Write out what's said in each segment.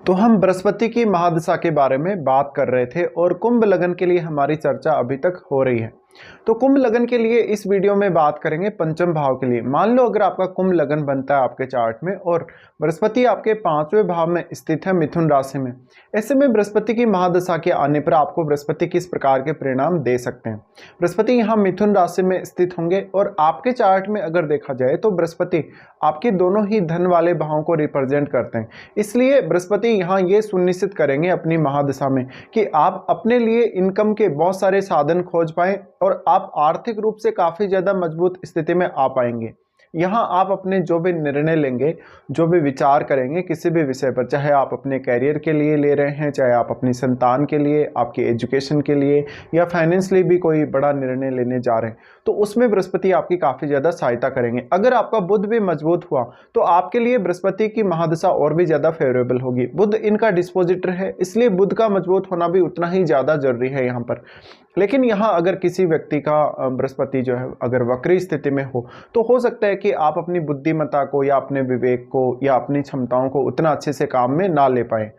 तो हम बृहस्पति की महादशा के बारे में बात कर रहे थे और कुंभ लगन के लिए हमारी चर्चा अभी तक हो रही है। तो कुंभ लगन के लिए इस वीडियो में बात करेंगे पंचम भाव के लिए। मान लो अगर आपका कुंभ लगन बनता है आपके चार्ट में और बृहस्पति आपके पांचवें भाव में स्थित है मिथुन राशि में, ऐसे में बृहस्पति की महादशा के आने पर आपको बृहस्पति किस प्रकार के परिणाम दे सकते हैं। बृहस्पति यहाँ मिथुन राशि में स्थित होंगे और आपके चार्ट में अगर देखा जाए तो बृहस्पति आपके दोनों ही धन वाले भावों को रिप्रेजेंट करते हैं। इसलिए बृहस्पति यहाँ ये सुनिश्चित करेंगे अपनी महादशा में कि आप अपने लिए इनकम के बहुत सारे साधन खोज पाएं और आप आर्थिक रूप से काफ़ी ज़्यादा मजबूत स्थिति में आ पाएंगे। यहाँ आप अपने जो भी निर्णय लेंगे, जो भी विचार करेंगे किसी भी विषय पर, चाहे आप अपने कैरियर के लिए ले रहे हैं, चाहे आप अपनी संतान के लिए, आपके एजुकेशन के लिए या फाइनेंशियली भी कोई बड़ा निर्णय लेने जा रहे हैं, तो उसमें बृहस्पति आपकी काफ़ी ज़्यादा सहायता करेंगे। अगर आपका बुध भी मजबूत हुआ तो आपके लिए बृहस्पति की महादशा और भी ज़्यादा फेवरेबल होगी। बुध इनका डिस्पोजिटर है, इसलिए बुध का मजबूत होना भी उतना ही ज़्यादा जरूरी है यहाँ पर। लेकिन यहाँ अगर किसी व्यक्ति का बृहस्पति जो है अगर वक्री स्थिति में हो तो हो सकता है कि आप अपनी बुद्धिमत्ता को या अपने विवेक को या अपनी क्षमताओं को उतना अच्छे से काम में ना ले पाए।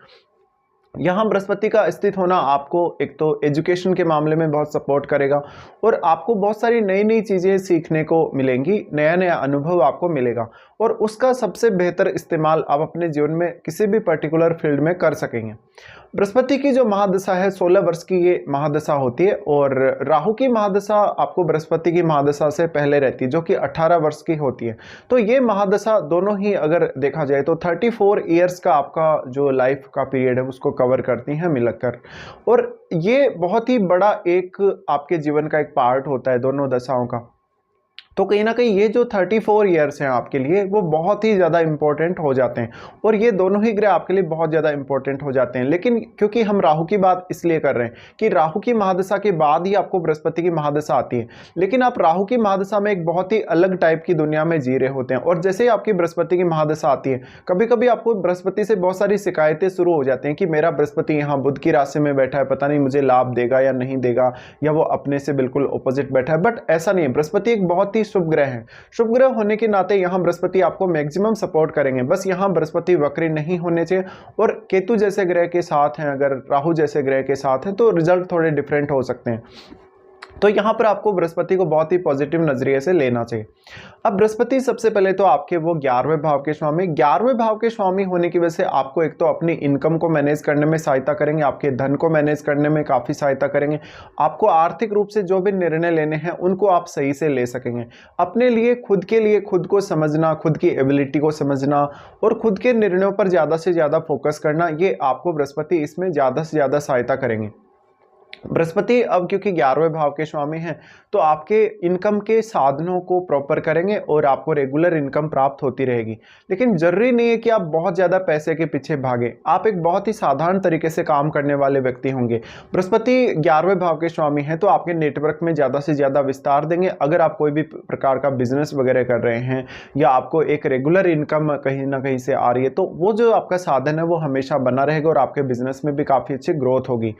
यहाँ बृहस्पति का स्थित होना आपको एक तो एजुकेशन के मामले में बहुत सपोर्ट करेगा और आपको बहुत सारी नई नई चीज़ें सीखने को मिलेंगी, नया नया अनुभव आपको मिलेगा और उसका सबसे बेहतर इस्तेमाल आप अपने जीवन में किसी भी पर्टिकुलर फील्ड में कर सकेंगे। बृहस्पति की जो महादशा है 16 वर्ष की ये महादशा होती है और राहु की महादशा आपको बृहस्पति की महादशा से पहले रहती है जो कि 18 वर्ष की होती है। तो ये महादशा दोनों ही अगर देखा जाए तो 34 ईयर्स का आपका जो लाइफ का पीरियड है उसको कवर करती हैं मिलकर, और ये बहुत ही बड़ा एक आपके जीवन का एक पार्ट होता है दोनों दशाओं का। तो कहीं ना कहीं ये जो 34 ईयर्स हैं आपके लिए वो बहुत ही ज़्यादा इंपॉर्टेंट हो जाते हैं और ये दोनों ही ग्रह आपके लिए बहुत ज़्यादा इंपॉर्टेंट हो जाते हैं। लेकिन क्योंकि हम राहु की बात इसलिए कर रहे हैं कि राहु की महादशा के बाद ही आपको बृहस्पति की महादशा आती है, लेकिन आप राहु की महादशा में एक बहुत ही अलग टाइप की दुनिया में जी रहे होते हैं और जैसे ही आपकी बृहस्पति की महादशा आती है कभी कभी आपको बृहस्पति से बहुत सारी शिकायतें शुरू हो जाती हैं कि मेरा बृहस्पति यहाँ बुध की राशि में बैठा है, पता नहीं मुझे लाभ देगा या नहीं देगा, या वो अपने से बिल्कुल ऑपोजिट बैठा है। बट ऐसा नहीं है, बृहस्पति एक बहुत ही शुभ ग्रह है। शुभ ग्रह होने के नाते यहां बृहस्पति आपको मैक्सिमम सपोर्ट करेंगे। बस यहां बृहस्पति वक्री नहीं होने चाहिए और केतु जैसे ग्रह के साथ हैं, अगर राहु जैसे ग्रह के साथ हैं तो रिजल्ट थोड़े डिफरेंट हो सकते हैं। तो यहाँ पर आपको बृहस्पति को बहुत ही पॉजिटिव नजरिए से लेना चाहिए। अब बृहस्पति सबसे पहले तो आपके वो 11वें भाव के स्वामी, 11वें भाव के स्वामी होने की वजह से आपको एक तो अपनी इनकम को मैनेज करने में सहायता करेंगे, आपके धन को मैनेज करने में काफ़ी सहायता करेंगे, आपको आर्थिक रूप से जो भी निर्णय लेने हैं उनको आप सही से ले सकेंगे। अपने लिए खुद को समझना, खुद की एबिलिटी को समझना और खुद के निर्णयों पर ज़्यादा से ज़्यादा फोकस करना, ये आपको बृहस्पति इसमें ज़्यादा से ज़्यादा सहायता करेंगे। बृहस्पति अब क्योंकि 11वें भाव के स्वामी हैं तो आपके इनकम के साधनों को प्रॉपर करेंगे और आपको रेगुलर इनकम प्राप्त होती रहेगी। लेकिन जरूरी नहीं है कि आप बहुत ज़्यादा पैसे के पीछे भागें, आप एक बहुत ही साधारण तरीके से काम करने वाले व्यक्ति होंगे। बृहस्पति 11वें भाव के स्वामी हैं तो आपके नेटवर्क में ज़्यादा से ज़्यादा विस्तार देंगे। अगर आप कोई भी प्रकार का बिजनेस वगैरह कर रहे हैं या आपको एक रेगुलर इनकम कहीं ना कहीं से आ रही है तो वो जो आपका साधन है वो हमेशा बना रहेगा और आपके बिजनेस में भी काफ़ी अच्छी ग्रोथ होगी।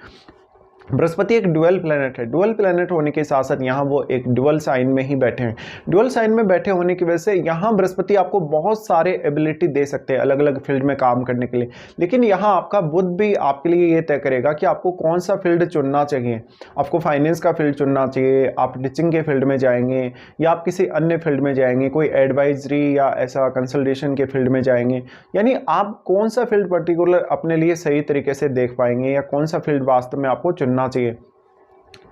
बृहस्पति एक ड्यूअल प्लैनेट है, ड्यूअल प्लैनेट होने के साथ साथ यहाँ वो एक ड्यूअल साइन में ही बैठे हैं। ड्यूअल साइन में बैठे होने की वजह से यहाँ बृहस्पति आपको बहुत सारे एबिलिटी दे सकते हैं अलग अलग फील्ड में काम करने के लिए। लेकिन यहाँ आपका बुध भी आपके लिए ये तय करेगा कि आपको कौन सा फील्ड चुनना चाहिए। आपको फाइनेंस का फील्ड चुनना चाहिए, आप टीचिंग के फील्ड में जाएंगे या आप किसी अन्य फील्ड में जाएंगे, कोई एडवाइजरी या ऐसा कंसल्टेशन के फील्ड में जाएंगे, यानी आप कौन सा फील्ड पर्टिकुलर अपने लिए सही तरीके से देख पाएंगे या कौन सा फील्ड वास्तव में आपको चुनना चाहिए।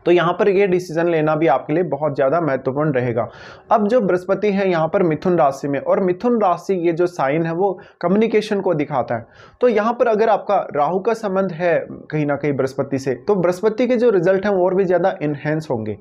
तो यहाँ पर ये डिसीजन लेना भी आपके लिए बहुत ज़्यादा महत्वपूर्ण रहेगा। अब जो बृहस्पति है यहाँ पर मिथुन राशि में, और मिथुन राशि ये जो साइन है वो कम्युनिकेशन को दिखाता है। तो यहाँ पर अगर आपका राहु का संबंध है कहीं ना कहीं बृहस्पति से तो बृहस्पति के जो रिजल्ट हैं वो और भी ज़्यादा इन्हेंस होंगे।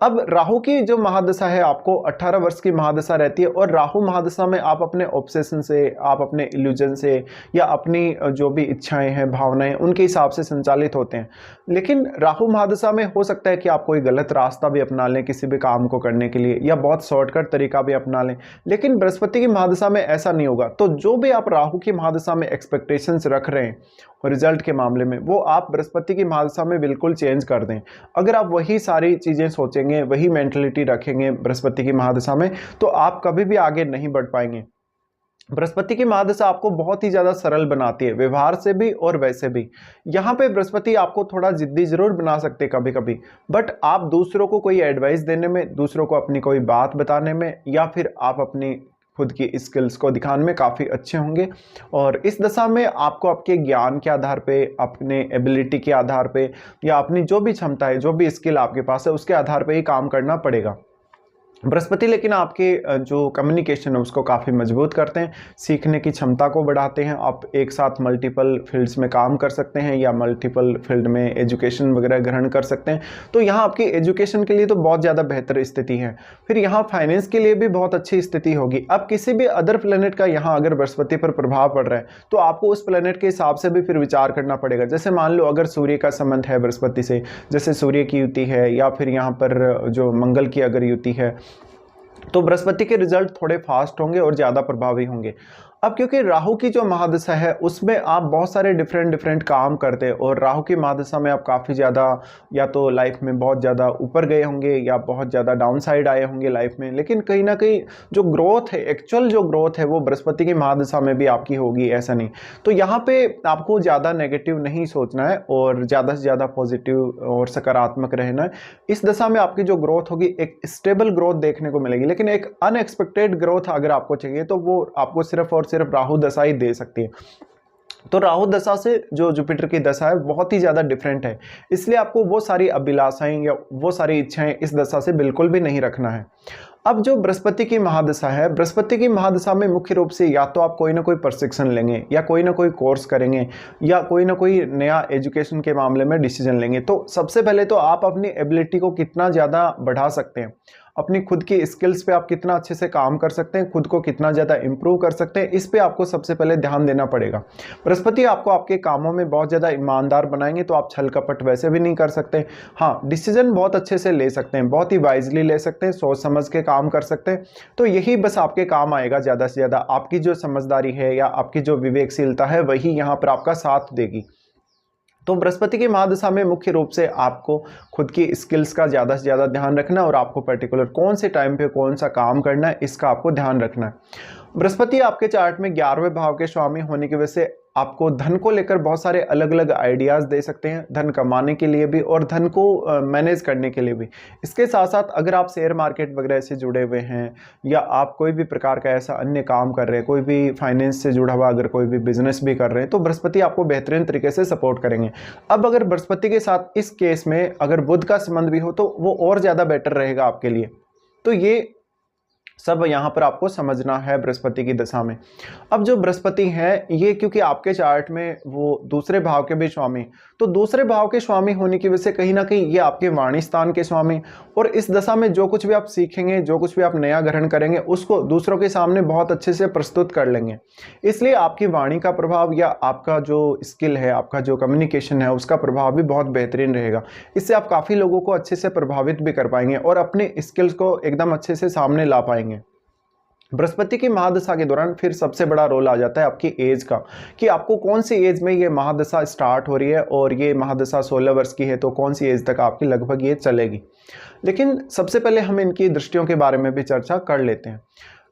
अब राहु की जो महादशा है आपको 18 वर्ष की महादशा रहती है और राहु महादशा में आप अपने ऑब्सेशन से, आप अपने इल्यूजन से या अपनी जो भी इच्छाएं हैं, भावनाएं, उनके हिसाब से संचालित होते हैं। लेकिन राहु महादशा में हो सकता है कि आप कोई गलत रास्ता भी अपना लें किसी भी काम को करने के लिए या बहुत शॉर्टकट तरीका भी अपना लें, लेकिन बृहस्पति की महादशा में ऐसा नहीं होगा। तो जो भी आप राहु की महादशा में एक्सपेक्टेशंस रख रहे हैं रिजल्ट के मामले में वो आप बृहस्पति की महादशा में बिल्कुल चेंज कर दें। अगर आप वही सारी चीज़ें सोचेंगे, वही मेंटलिटी रखेंगे बृहस्पति की महादशा में, तो आप कभी भी आगे नहीं बढ़ पाएंगे। बृहस्पति की महादशा आपको बहुत ही ज़्यादा सरल बनाती है, व्यवहार से भी और वैसे भी। यहाँ पे बृहस्पति आपको थोड़ा जिद्दी जरूर बना सकते हैं कभी कभी, बट आप दूसरों को कोई एडवाइस देने में, दूसरों को अपनी कोई बात बताने में, या फिर आप अपनी खुद की स्किल्स को दिखाने में काफ़ी अच्छे होंगे। और इस दशा में आपको आपके ज्ञान के आधार पे, अपने एबिलिटी के आधार पे, या अपनी जो भी क्षमता है, जो भी स्किल आपके पास है, उसके आधार पे ही काम करना पड़ेगा। बृहस्पति लेकिन आपके जो कम्युनिकेशन है उसको काफ़ी मजबूत करते हैं, सीखने की क्षमता को बढ़ाते हैं। आप एक साथ मल्टीपल फील्ड्स में काम कर सकते हैं, या मल्टीपल फील्ड में एजुकेशन वगैरह ग्रहण कर सकते हैं। तो यहाँ आपकी एजुकेशन के लिए तो बहुत ज़्यादा बेहतर स्थिति है। फिर यहाँ फाइनेंस के लिए भी बहुत अच्छी स्थिति होगी। अब किसी भी अदर प्लेनेट का यहाँ अगर बृहस्पति पर प्रभाव पड़ रहा है तो आपको उस प्लेनेट के हिसाब से भी फिर विचार करना पड़ेगा। जैसे मान लो अगर सूर्य का संबंध है बृहस्पति से, जैसे सूर्य की युति है, या फिर यहाँ पर जो मंगल की अगर युति है, तो बृहस्पति के रिजल्ट थोड़े फास्ट होंगे और ज़्यादा प्रभावी होंगे। अब क्योंकि राहु की जो महादशा है उसमें आप बहुत सारे डिफरेंट काम करते हैं, और राहु की महादशा में आप काफ़ी ज़्यादा या तो लाइफ में बहुत ज़्यादा ऊपर गए होंगे, या बहुत ज़्यादा डाउन साइड आए होंगे लाइफ में, लेकिन कहीं ना कहीं जो ग्रोथ है, एक्चुअल जो ग्रोथ है, वो बृहस्पति की महादशा में भी आपकी होगी, ऐसा नहीं। तो यहाँ पे आपको ज़्यादा नेगेटिव नहीं सोचना है, और ज़्यादा से ज़्यादा पॉजिटिव और सकारात्मक रहना है। इस दशा में आपकी जो ग्रोथ होगी एक स्टेबल ग्रोथ देखने को मिलेगी, लेकिन एक अनएक्सपेक्टेड ग्रोथ अगर आपको चाहिए तो वो आपको सिर्फ और सिर्फ राहु दशा ही दे सकती है। तो राहु दशा से जो जुपिटर की दशा है बहुत ही ज़्यादा डिफरेंट है, इसलिए आपको वो सारी अभिलाषाएं या वो सारी इच्छाएं इस दशा से बिल्कुल भी नहीं रखना है। अब जो बृहस्पति की महादशा है, बृहस्पति की महादशा में मुख्य रूप से या तो आप कोई ना कोई प्रशिक्षण लेंगे, या कोई ना कोई कोर्स करेंगे, या कोई ना कोई नया एजुकेशन के मामले में डिसीजन लेंगे। तो सबसे पहले तो आप अपनी एबिलिटी को कितना ज़्यादा बढ़ा सकते हैं, अपनी खुद की स्किल्स पे आप कितना अच्छे से काम कर सकते हैं, खुद को कितना ज़्यादा इंप्रूव कर सकते हैं, इस पे आपको सबसे पहले ध्यान देना पड़ेगा। बृहस्पति आपको आपके कामों में बहुत ज़्यादा ईमानदार बनाएंगे, तो आप छल कपट वैसे भी नहीं कर सकते। हाँ, डिसीजन बहुत अच्छे से ले सकते हैं, बहुत ही वाइजली ले सकते हैं, सोच समझ के काम कर सकते हैं। तो यही बस आपके काम आएगा ज़्यादा से ज़्यादा। आपकी जो समझदारी है या आपकी जो विवेकशीलता है वही यहाँ पर आपका साथ देगी। तो बृहस्पति की महादशा में मुख्य रूप से आपको खुद की स्किल्स का ज़्यादा से ज़्यादा ध्यान रखना है, और आपको पर्टिकुलर कौन से टाइम पे कौन सा काम करना है इसका आपको ध्यान रखना है। बृहस्पति आपके चार्ट में 11वें भाव के स्वामी होने की वजह से आपको धन को लेकर बहुत सारे अलग अलग आइडियाज़ दे सकते हैं, धन कमाने के लिए भी और धन को मैनेज करने के लिए भी। इसके साथ साथ अगर आप शेयर मार्केट वगैरह से जुड़े हुए हैं, या आप कोई भी प्रकार का ऐसा अन्य काम कर रहे हैं, कोई भी फाइनेंस से जुड़ा हुआ अगर कोई भी बिजनेस भी कर रहे हैं, तो बृहस्पति आपको बेहतरीन तरीके से सपोर्ट करेंगे। अब अगर बृहस्पति के साथ इस केस में अगर बुध का संबंध भी हो तो वो और ज़्यादा बेटर रहेगा आपके लिए। तो ये सब यहाँ पर आपको समझना है बृहस्पति की दशा में। अब जो बृहस्पति है ये क्योंकि आपके चार्ट में वो दूसरे भाव के भी स्वामी, तो दूसरे भाव के स्वामी होने की वजह से कहीं ना कहीं ये आपके वाणी स्थान के स्वामी, और इस दशा में जो कुछ भी आप सीखेंगे, जो कुछ भी आप नया ग्रहण करेंगे, उसको दूसरों के सामने बहुत अच्छे से प्रस्तुत कर लेंगे। इसलिए आपकी वाणी का प्रभाव या आपका जो स्किल है, आपका जो कम्युनिकेशन है, उसका प्रभाव भी बहुत बेहतरीन रहेगा। इससे आप काफ़ी लोगों को अच्छे से प्रभावित भी कर पाएंगे और अपने स्किल्स को एकदम अच्छे से सामने ला पाएंगे। बृहस्पति की महादशा के दौरान फिर सबसे बड़ा रोल आ जाता है आपकी एज का, कि आपको कौन सी एज में ये महादशा स्टार्ट हो रही है, और ये महादशा 16 वर्ष की है तो कौन सी एज तक आपकी लगभग ये चलेगी। लेकिन सबसे पहले हम इनकी दृष्टियों के बारे में भी चर्चा कर लेते हैं।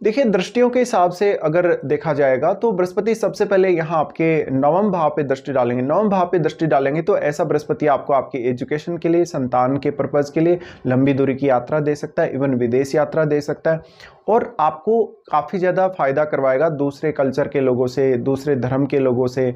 देखिए, दृष्टियों के हिसाब से अगर देखा जाएगा तो बृहस्पति सबसे पहले यहाँ आपके 9वें भाव पे दृष्टि डालेंगे। 9वें भाव पे दृष्टि डालेंगे तो ऐसा बृहस्पति आपको आपकी एजुकेशन के लिए, संतान के पर्पज के लिए लंबी दूरी की यात्रा दे सकता है, इवन विदेश यात्रा दे सकता है, और आपको काफ़ी ज़्यादा फायदा करवाएगा दूसरे कल्चर के लोगों से, दूसरे धर्म के लोगों से,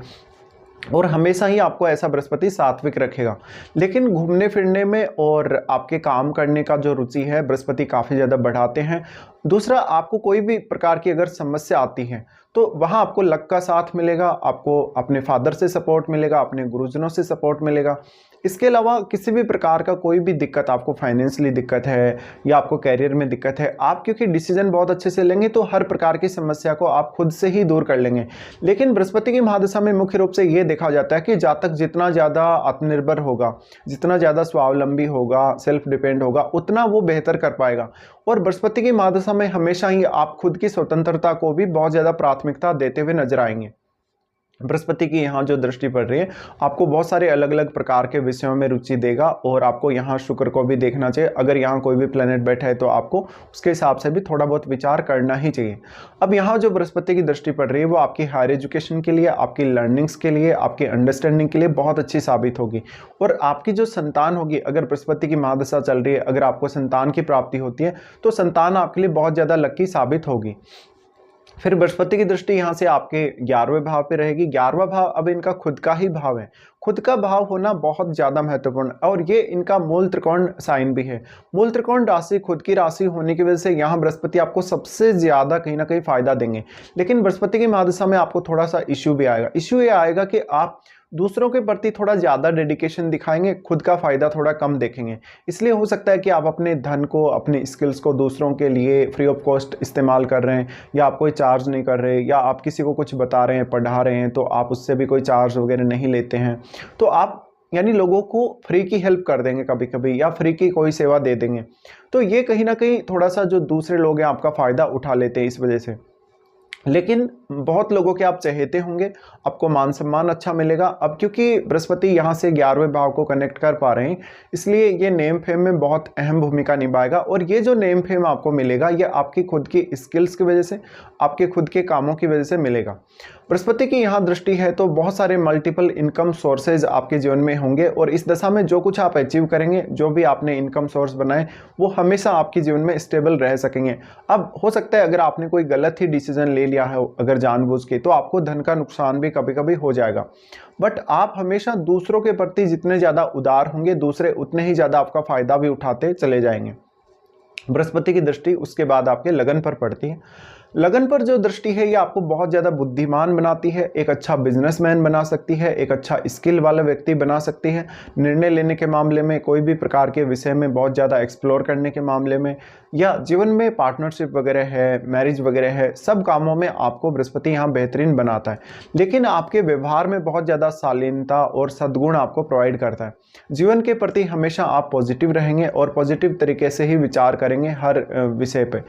और हमेशा ही आपको ऐसा बृहस्पति सात्विक रखेगा। लेकिन घूमने फिरने में और आपके काम करने का जो रुचि है बृहस्पति काफ़ी ज़्यादा बढ़ाते हैं। दूसरा, आपको कोई भी प्रकार की अगर समस्या आती है तो वहाँ आपको लक का साथ मिलेगा, आपको अपने फादर से सपोर्ट मिलेगा, अपने गुरुजनों से सपोर्ट मिलेगा। इसके अलावा किसी भी प्रकार का कोई भी दिक्कत, आपको फाइनेंशियली दिक्कत है या आपको कैरियर में दिक्कत है, आप क्योंकि डिसीजन बहुत अच्छे से लेंगे तो हर प्रकार की समस्या को आप खुद से ही दूर कर लेंगे। लेकिन बृहस्पति की महादशा में मुख्य रूप से ये देखा जाता है कि जातक जितना ज़्यादा आत्मनिर्भर होगा, जितना ज़्यादा स्वावलंबी होगा, सेल्फ डिपेंड होगा, उतना वो बेहतर कर पाएगा। और बृहस्पति की महादशा में हमेशा ही आप खुद की स्वतंत्रता को भी बहुत ज़्यादा प्राथमिकता देते हुए नजर आएंगे। बृहस्पति की यहाँ जो दृष्टि पड़ रही है आपको बहुत सारे अलग अलग प्रकार के विषयों में रुचि देगा, और आपको यहाँ शुक्र को भी देखना चाहिए। अगर यहाँ कोई भी प्लेनेट बैठा है तो आपको उसके हिसाब से भी थोड़ा बहुत विचार करना ही चाहिए। अब यहाँ जो बृहस्पति की दृष्टि पड़ रही है वो आपकी हायर एजुकेशन के लिए, आपकी लर्निंग्स के लिए, आपकी अंडरस्टैंडिंग के लिए बहुत अच्छी साबित होगी। और आपकी जो संतान होगी, अगर बृहस्पति की महादशा चल रही है, अगर आपको संतान की प्राप्ति होती है तो संतान आपके लिए बहुत ज़्यादा लकी साबित होगी। फिर बृहस्पति की दृष्टि यहाँ से आपके 11वें भाव पे रहेगी। 11वां भाव अब इनका खुद का ही भाव है। खुद का भाव होना बहुत ज़्यादा महत्वपूर्ण, और ये इनका मूल त्रिकोण साइन भी है। मूल त्रिकोण राशि खुद की राशि होने की वजह से यहाँ बृहस्पति आपको सबसे ज़्यादा कहीं ना कहीं फायदा देंगे। लेकिन बृहस्पति की महादशा में आपको थोड़ा सा इश्यू भी आएगा। इश्यू ये आएगा कि आप दूसरों के प्रति थोड़ा ज़्यादा डेडिकेशन दिखाएंगे, खुद का फ़ायदा थोड़ा कम देखेंगे। इसलिए हो सकता है कि आप अपने धन को, अपनी स्किल्स को दूसरों के लिए फ्री ऑफ कॉस्ट इस्तेमाल कर रहे हैं, या आप कोई चार्ज नहीं कर रहे, या आप किसी को कुछ बता रहे हैं, पढ़ा रहे हैं, तो आप उससे भी कोई चार्ज वगैरह नहीं लेते हैं। तो आप यानी लोगों को फ्री की हेल्प कर देंगे कभी कभी, या फ्री की कोई सेवा दे देंगे। तो ये कहीं ना कहीं थोड़ा सा जो दूसरे लोग हैं आपका फ़ायदा उठा लेते हैं इस वजह से। लेकिन बहुत लोगों के आप चहेते होंगे, आपको मान सम्मान अच्छा मिलेगा। अब क्योंकि बृहस्पति यहाँ से 11वें भाव को कनेक्ट कर पा रहे हैं, इसलिए ये नेम फेम में बहुत अहम भूमिका निभाएगा। और ये जो नेम फेम आपको मिलेगा ये आपकी खुद की स्किल्स की वजह से, आपके खुद के कामों की वजह से मिलेगा। बृहस्पति की यहाँ दृष्टि है तो बहुत सारे मल्टीपल इनकम सोर्सेज आपके जीवन में होंगे, और इस दशा में जो कुछ आप अचीव करेंगे, जो भी आपने इनकम सोर्स बनाए, वो हमेशा आपके जीवन में स्टेबल रह सकेंगे। अब हो सकता है अगर आपने कोई गलत ही डिसीजन ले लिया है अगर जानबूझ के, तो आपको धन का नुकसान भी कभी कभी हो जाएगा। बट आप हमेशा दूसरों के प्रति जितने ज़्यादा उदार होंगे, दूसरे उतने ही ज़्यादा आपका फायदा भी उठाते चले जाएंगे। बृहस्पति की दृष्टि उसके बाद आपके लगन पर पड़ती है। लगन पर जो दृष्टि है ये आपको बहुत ज़्यादा बुद्धिमान बनाती है, एक अच्छा बिजनेसमैन बना सकती है, एक अच्छा स्किल वाला व्यक्ति बना सकती है। निर्णय लेने के मामले में, कोई भी प्रकार के विषय में बहुत ज़्यादा एक्सप्लोर करने के मामले में, या जीवन में पार्टनरशिप वगैरह है, मैरिज वगैरह है, सब कामों में आपको बृहस्पति यहाँ बेहतरीन बनाता है। लेकिन आपके व्यवहार में बहुत ज़्यादा शालीनता और सद्गुण आपको प्रोवाइड करता है। जीवन के प्रति हमेशा आप पॉजिटिव रहेंगे और पॉजिटिव तरीके से ही विचार करेंगे हर विषय पे।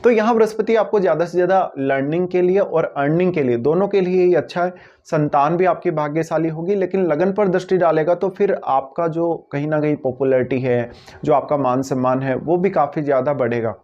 तो यहाँ बृहस्पति आपको ज़्यादा से ज़्यादा लर्निंग के लिए और अर्निंग के लिए, दोनों के लिए ही अच्छा है। संतान भी आपकी भाग्यशाली होगी, लेकिन लगन पर दृष्टि डालेगा तो फिर आपका जो कहीं ना कहीं पॉपुलैरिटी है, जो आपका मान सम्मान है, वो भी काफ़ी ज़्यादा बढ़ेगा।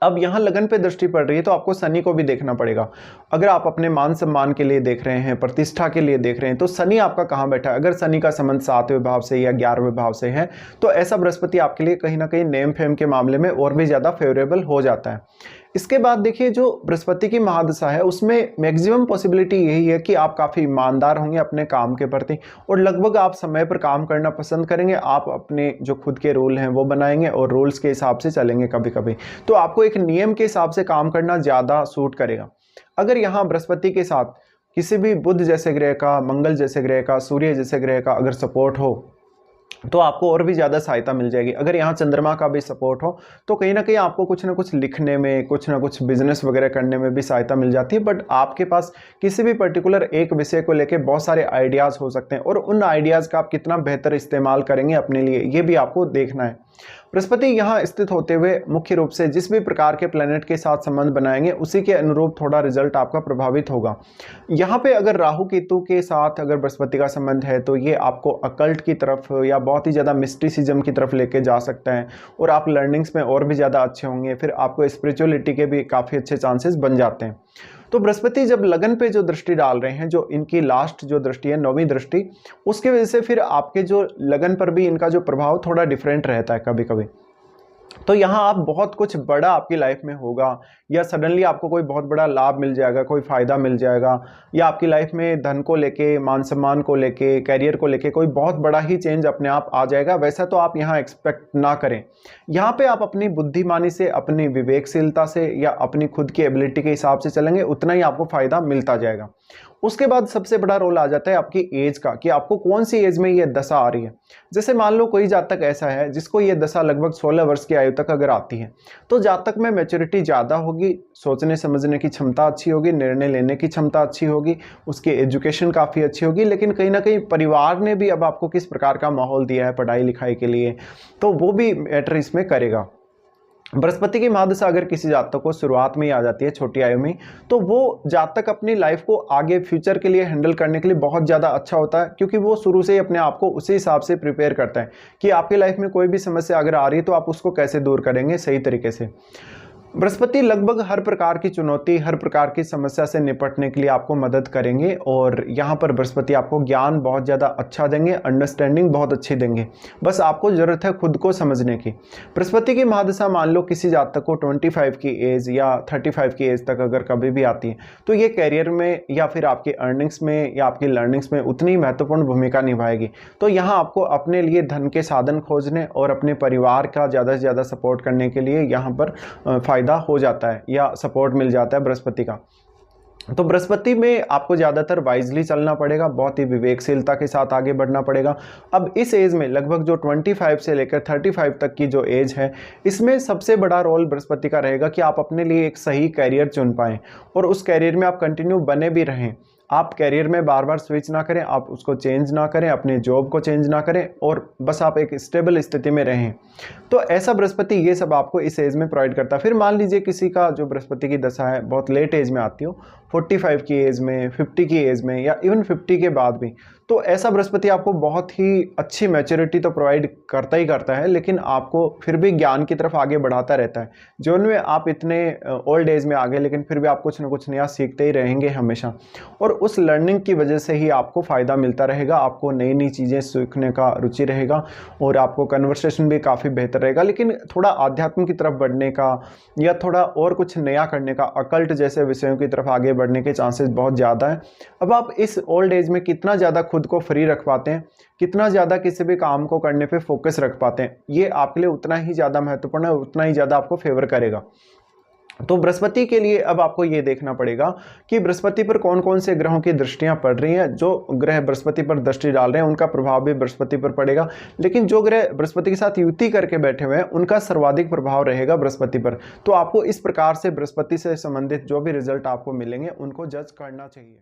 अब यहाँ लगन पे दृष्टि पड़ रही है तो आपको शनि को भी देखना पड़ेगा। अगर आप अपने मान सम्मान के लिए देख रहे हैं, प्रतिष्ठा के लिए देख रहे हैं, तो शनि आपका कहाँ बैठा है? अगर शनि का संबंध 7वें भाव से या 11वें भाव से है तो ऐसा बृहस्पति आपके लिए कहीं ना कहीं नेम फेम के मामले में और भी ज़्यादा फेवरेबल हो जाता है। इसके बाद देखिए जो बृहस्पति की महादशा है उसमें मैक्सिमम पॉसिबिलिटी यही है कि आप काफ़ी ईमानदार होंगे अपने काम के प्रति, और लगभग आप समय पर काम करना पसंद करेंगे। आप अपने जो खुद के रूल हैं वो बनाएंगे और रूल्स के हिसाब से चलेंगे। कभी कभी तो आपको एक नियम के हिसाब से काम करना ज़्यादा सूट करेगा। अगर यहाँ बृहस्पति के साथ किसी भी बुध जैसे ग्रह का, मंगल जैसे ग्रह का, सूर्य जैसे ग्रह का अगर सपोर्ट हो तो आपको और भी ज़्यादा सहायता मिल जाएगी। अगर यहाँ चंद्रमा का भी सपोर्ट हो तो कहीं ना कहीं आपको कुछ ना कुछ लिखने में, कुछ ना कुछ बिजनेस वगैरह करने में भी सहायता मिल जाती है। बट आपके पास किसी भी पर्टिकुलर एक विषय को लेकर बहुत सारे आइडियाज़ हो सकते हैं, और उन आइडियाज़ का आप कितना बेहतर इस्तेमाल करेंगे अपने लिए, ये भी आपको देखना है। बृहस्पति यहाँ स्थित होते हुए मुख्य रूप से जिस भी प्रकार के प्लेनेट के साथ संबंध बनाएंगे उसी के अनुरूप थोड़ा रिजल्ट आपका प्रभावित होगा। यहाँ पे अगर राहु केतु के साथ अगर बृहस्पति का संबंध है तो ये आपको अकल्ट की तरफ या बहुत ही ज़्यादा मिस्टिसिज्म की तरफ लेके जा सकता है, और आप लर्निंग्स में और भी ज़्यादा अच्छे होंगे। फिर आपको स्पिरिचुअलिटी के भी काफ़ी अच्छे चांसेस बन जाते हैं। तो बृहस्पति जब लगन पे जो दृष्टि डाल रहे हैं, जो इनकी लास्ट जो दृष्टि है 9वीं दृष्टि, उसकी वजह से फिर आपके जो लगन पर भी इनका जो प्रभाव थोड़ा डिफरेंट रहता है कभी कभी। तो यहाँ आप बहुत कुछ बड़ा आपकी लाइफ में होगा, या सडनली आपको कोई बहुत बड़ा लाभ मिल जाएगा, कोई फ़ायदा मिल जाएगा, या आपकी लाइफ में धन को लेके, मान सम्मान को लेके, कैरियर को लेके कोई बहुत बड़ा ही चेंज अपने आप आ जाएगा। वैसा तो आप यहाँ एक्सपेक्ट ना करें। यहाँ पे आप अपनी बुद्धिमानी से, अपनी विवेकशीलता से या अपनी खुद की एबिलिटी के हिसाब से चलेंगे, उतना ही आपको फ़ायदा मिलता जाएगा। उसके बाद सबसे बड़ा रोल आ जाता है आपकी एज का, कि आपको कौन सी एज में ये दशा आ रही है। जैसे मान लो कोई जातक ऐसा है जिसको ये दशा लगभग 16 वर्ष की आयु तक अगर आती है, तो जातक में मैच्योरिटी ज़्यादा होगी, सोचने समझने की क्षमता अच्छी होगी, निर्णय लेने की क्षमता अच्छी होगी, उसकी एजुकेशन काफ़ी अच्छी होगी। लेकिन कहीं ना कहीं परिवार ने भी अब आपको किस प्रकार का माहौल दिया है पढ़ाई लिखाई के लिए, तो वो भी मैटर इसमें करेगा। बृहस्पति की महादशा अगर किसी जातक को शुरुआत में ही आ जाती है छोटी आयु में, तो वो जातक अपनी लाइफ को आगे फ्यूचर के लिए हैंडल करने के लिए बहुत ज़्यादा अच्छा होता है, क्योंकि वो शुरू से ही अपने आप को उसी हिसाब से प्रिपेयर करता है कि आपकी लाइफ में कोई भी समस्या अगर आ रही है तो आप उसको कैसे दूर करेंगे सही तरीके से। बृहस्पति लगभग हर प्रकार की चुनौती, हर प्रकार की समस्या से निपटने के लिए आपको मदद करेंगे, और यहाँ पर बृहस्पति आपको ज्ञान बहुत ज़्यादा अच्छा देंगे, अंडरस्टैंडिंग बहुत अच्छी देंगे। बस आपको ज़रूरत है खुद को समझने की। बृहस्पति की महादशा मान लो किसी जातक को 25 की एज या 35 की एज तक अगर कभी भी आती है, तो ये करियर में या फिर आपकी अर्निंग्स में या आपकी लर्निंग्स में उतनी महत्वपूर्ण भूमिका निभाएगी। तो यहाँ आपको अपने लिए धन के साधन खोजने और अपने परिवार का ज़्यादा से ज़्यादा सपोर्ट करने के लिए यहाँ पर फायदा हो जाता है या सपोर्ट मिल जाता है बृहस्पति का। तो बृहस्पति में आपको ज़्यादातर वाइजली चलना पड़ेगा, बहुत ही विवेकशीलता के साथ आगे बढ़ना पड़ेगा। अब इस एज में लगभग जो 25 से लेकर 35 तक की जो एज है, इसमें सबसे बड़ा रोल बृहस्पति का रहेगा कि आप अपने लिए एक सही कैरियर चुन पाएँ और उस कैरियर में आप कंटिन्यू बने भी रहें। आप कैरियर में बार बार स्विच ना करें, आप उसको चेंज ना करें, अपने जॉब को चेंज ना करें, और बस आप एक स्टेबल स्थिति में रहें। तो ऐसा बृहस्पति ये सब आपको इस एज में प्रोवाइड करता है। फिर मान लीजिए किसी का जो बृहस्पति की दशा है बहुत लेट एज में आती हो, 45 की एज में, 50 की एज में, या इवन 50 के बाद भी, तो ऐसा बृहस्पति आपको बहुत ही अच्छी मैच्योरिटी तो प्रोवाइड करता ही करता है, लेकिन आपको फिर भी ज्ञान की तरफ आगे बढ़ाता रहता है। जीवन में आप इतने ओल्ड एज में आ गए, लेकिन फिर भी आप कुछ ना कुछ नया सीखते ही रहेंगे हमेशा, और उस लर्निंग की वजह से ही आपको फ़ायदा मिलता रहेगा। आपको नई नई चीज़ें सीखने का रुचि रहेगा और आपको कन्वर्सेशन भी काफ़ी बेहतर रहेगा। लेकिन थोड़ा आध्यात्म की तरफ बढ़ने का या थोड़ा और कुछ नया करने का, अकल्ट जैसे विषयों की तरफ आगे बढ़ने के चांसेस बहुत ज़्यादा है। अब आप इस ओल्ड एज में कितना ज़्यादा खुद को फ्री रख पाते हैं, कितना ज़्यादा किसी भी काम को करने पे फोकस रख पाते हैं, ये आपके लिए उतना ही ज़्यादा महत्वपूर्ण है, उतना ही ज़्यादा आपको फेवर करेगा। तो बृहस्पति के लिए अब आपको ये देखना पड़ेगा कि बृहस्पति पर कौन कौन से ग्रहों की दृष्टियां पड़ रही हैं। जो ग्रह बृहस्पति पर दृष्टि डाल रहे हैं उनका प्रभाव भी बृहस्पति पर पड़ेगा, लेकिन जो ग्रह बृहस्पति के साथ युति करके बैठे हुए हैं उनका सर्वाधिक प्रभाव रहेगा बृहस्पति पर। तो आपको इस प्रकार से बृहस्पति से संबंधित जो भी रिजल्ट आपको मिलेंगे उनको जज करना चाहिए।